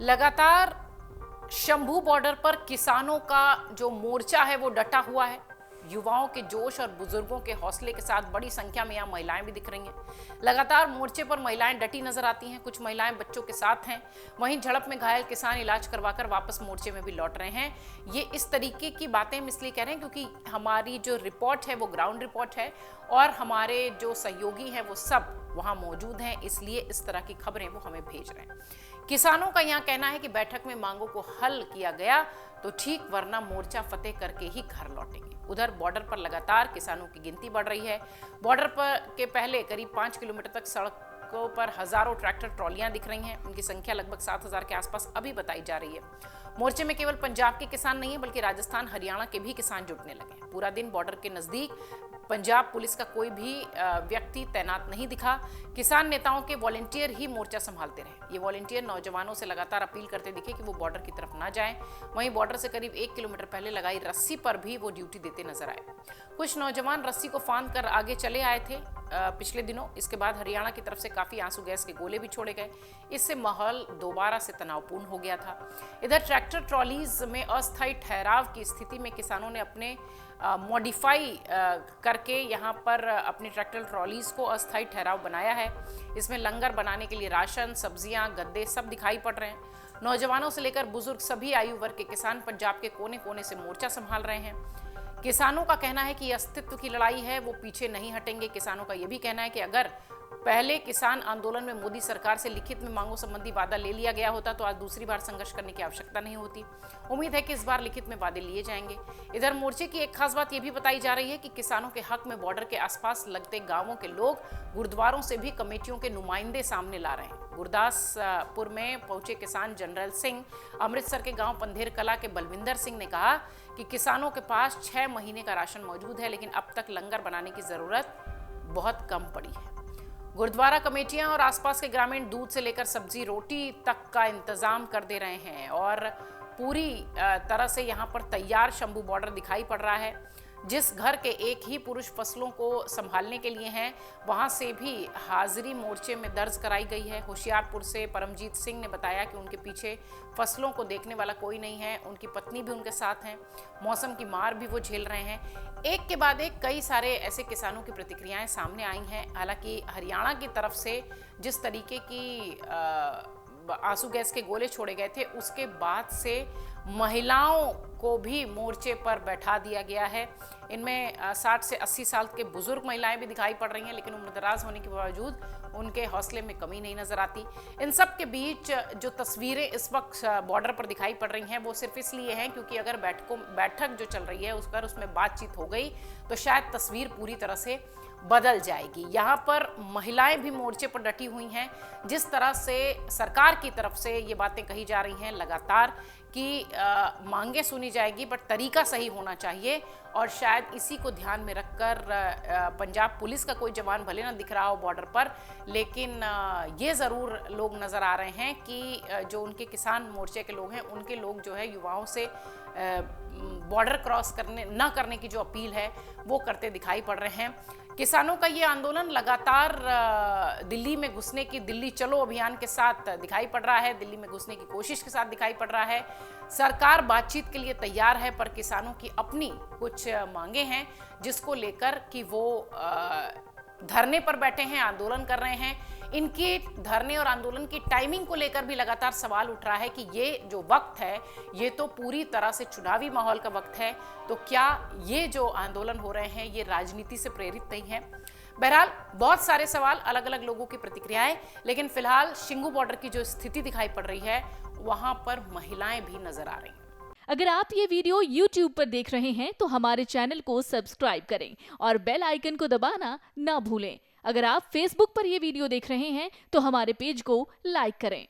लगातार शंभू बॉर्डर पर किसानों का जो मोर्चा है वो डटा हुआ है। युवाओं के जोश और बुजुर्गों के हौसले के साथ बड़ी संख्या में यहाँ महिलाएं भी दिख रही हैं। लगातार मोर्चे पर महिलाएं डटी नजर आती हैं, कुछ महिलाएं बच्चों के साथ हैं। वहीं झड़प में घायल किसान इलाज करवाकर वापस मोर्चे में भी लौट रहे हैं। ये इस तरीके की बातें हम इसलिए कह रहे हैं क्योंकि हमारी जो रिपोर्ट है वो ग्राउंड रिपोर्ट है और हमारे जो सहयोगी हैं वो सब वहां मौजूद हैं, इसलिए इस तरह की खबरें वो हमें भेज रहे हैं। किसानों का यहाँ कहना है कि बैठक में मांगों को हल किया गया तो ठीक, वरना मोर्चा फतेह करके ही घर लौटेंगे। उधर बॉर्डर पर लगातार किसानों की गिनती बढ़ रही है। बॉर्डर पर के पहले करीब 5 किलोमीटर तक सड़कों पर हजारों ट्रैक्टर ट्रॉलियां दिख रही हैं। उनकी संख्या लगभग 7,000 के आसपास अभी बताई जा रही है। मोर्चे में केवल पंजाब के किसान नहीं है बल्कि राजस्थान, हरियाणा के भी किसान जुटने लगे हैं। पूरा दिन बॉर्डर के नजदीक पंजाब पुलिस का कोई भी व्यक्ति तैनात नहीं दिखा। किसान नेताओं के वॉलंटियर ही मोर्चा संभालते रहे। ये वॉलंटियर नौजवानों से लगातार अपील करते दिखे कि वो बॉर्डर की तरफ ना जाएं। वहीं बॉर्डर से करीब 1 किलोमीटर पहले लगाई रस्सी पर भी वो ड्यूटी देते नजर आए। कुछ नौजवान रस्सी को फांद कर आगे चले आए थे पिछले दिनों। इसके बाद हरियाणा की तरफ से काफी आंसू गैस के गोले भी छोड़े गए। इससे माहौल दोबारा से तनावपूर्ण हो गया था। इधर ट्रैक्टर ट्रॉलीज में अस्थायी ठहराव की स्थिति में किसानों ने अपने मॉडिफाई करके यहाँ पर अपनी ट्रैक्टर ट्रॉलीज को अस्थायी ठहराव बनाया है। इसमें लंगर बनाने के लिए राशन, सब्जियां, गद्दे सब दिखाई पड़ रहे हैं। नौजवानों से लेकर बुजुर्ग सभी आयु वर्ग के किसान पंजाब के कोने कोने से मोर्चा संभाल रहे हैं। किसानों का कहना है कि ये अस्तित्व की लड़ाई है, वो पीछे नहीं हटेंगे। किसानों का यह भी कहना है कि अगर पहले किसान आंदोलन में मोदी सरकार से लिखित में मांगों संबंधी वादा ले लिया गया होता तो आज दूसरी बार संघर्ष करने की आवश्यकता नहीं होती। उम्मीद है कि इस बार लिखित में वादे लिए जाएंगे। इधर मोर्चे की एक खास बात यह भी बताई जा रही है कि किसानों के हक में बॉर्डर के आसपास लगते गांवों के लोग गुरुद्वारों से भी कमेटियों के नुमाइंदे सामने ला रहे हैं। गुरदासपुर में पहुंचे किसान जनरल सिंह, अमृतसर के गांव पंधेर कला के बलविंदर सिंह ने कहा कि किसानों के पास 6 महीने का राशन मौजूद है, लेकिन अब तक लंगर बनाने की जरूरत बहुत कम पड़ी है। गुरुद्वारा कमेटियां और आसपास के ग्रामीण दूध से लेकर सब्जी रोटी तक का इंतजाम कर दे रहे हैं और पूरी तरह से यहां पर तैयार शंभू बॉर्डर दिखाई पड़ रहा है। जिस घर के एक ही पुरुष फसलों को संभालने के लिए हैं, वहां से भी हाजिरी मोर्चे में दर्ज कराई गई है। होशियारपुर से परमजीत सिंह ने बताया कि उनके पीछे फसलों को देखने वाला कोई नहीं है, उनकी पत्नी भी उनके साथ हैं। मौसम की मार भी वो झेल रहे हैं। एक के बाद एक कई सारे ऐसे किसानों की प्रतिक्रियाएं सामने आई हैं। हालांकि हरियाणा की तरफ से जिस तरीके की आंसू गैस के गोले छोड़े गए थे, उसके बाद से महिलाओं को भी मोर्चे पर बैठा दिया गया है। इनमें 60 से 80 साल के बुजुर्ग महिलाएं भी दिखाई पड़ रही हैं, लेकिन उम्रदराज होने के बावजूद उनके हौसले में कमी नहीं नजर आती। इन सब के बीच जो तस्वीरें इस वक्त बॉर्डर पर दिखाई पड़ रही हैं वो सिर्फ इसलिए हैं क्योंकि अगर बैठक जो चल रही है उसमें बातचीत हो गई तो शायद तस्वीर पूरी तरह से बदल जाएगी। यहाँ पर महिलाएं भी मोर्चे पर डटी हुई हैं। जिस तरह से सरकार की तरफ से ये बातें कही जा रही हैं लगातार कि मांगे सुनी जाएगी, बट तरीका सही होना चाहिए और शायद इसी को ध्यान में रखकर पंजाब पुलिस का कोई जवान भले ना दिख रहा हो बॉर्डर पर, लेकिन ये ज़रूर लोग नज़र आ रहे हैं कि जो उनके किसान मोर्चे के लोग हैं उनके लोग जो है युवाओं से बॉर्डर क्रॉस करने की जो अपील है वो करते दिखाई पड़ रहे हैं। किसानों का ये आंदोलन लगातार दिल्ली में घुसने की दिल्ली चलो अभियान के साथ दिखाई पड़ रहा है, दिल्ली में घुसने की कोशिश के साथ दिखाई पड़ रहा है। सरकार बातचीत के लिए तैयार है, पर किसानों की अपनी कुछ मांगे हैं जिसको लेकर कि वो धरने पर बैठे हैं, आंदोलन कर रहे हैं। इनके धरने और आंदोलन की टाइमिंग को लेकर भी लगातार सवाल उठ रहा है कि ये जो वक्त है ये तो पूरी तरह से चुनावी माहौल का वक्त है, तो क्या ये जो आंदोलन हो रहे हैं ये राजनीति से प्रेरित नहीं है? बहरहाल बहुत सारे सवाल, अलग अलग लोगों की प्रतिक्रियाएं, लेकिन फिलहाल शिंगू बॉर्डर की जो स्थिति दिखाई पड़ रही है वहां पर महिलाएं भी नजर आ रही हैं। अगर आप ये वीडियो YouTube पर देख रहे हैं तो हमारे चैनल को सब्सक्राइब करें और बेल आइकन को दबाना ना भूलें। अगर आप Facebook पर ये वीडियो देख रहे हैं तो हमारे पेज को लाइक करें।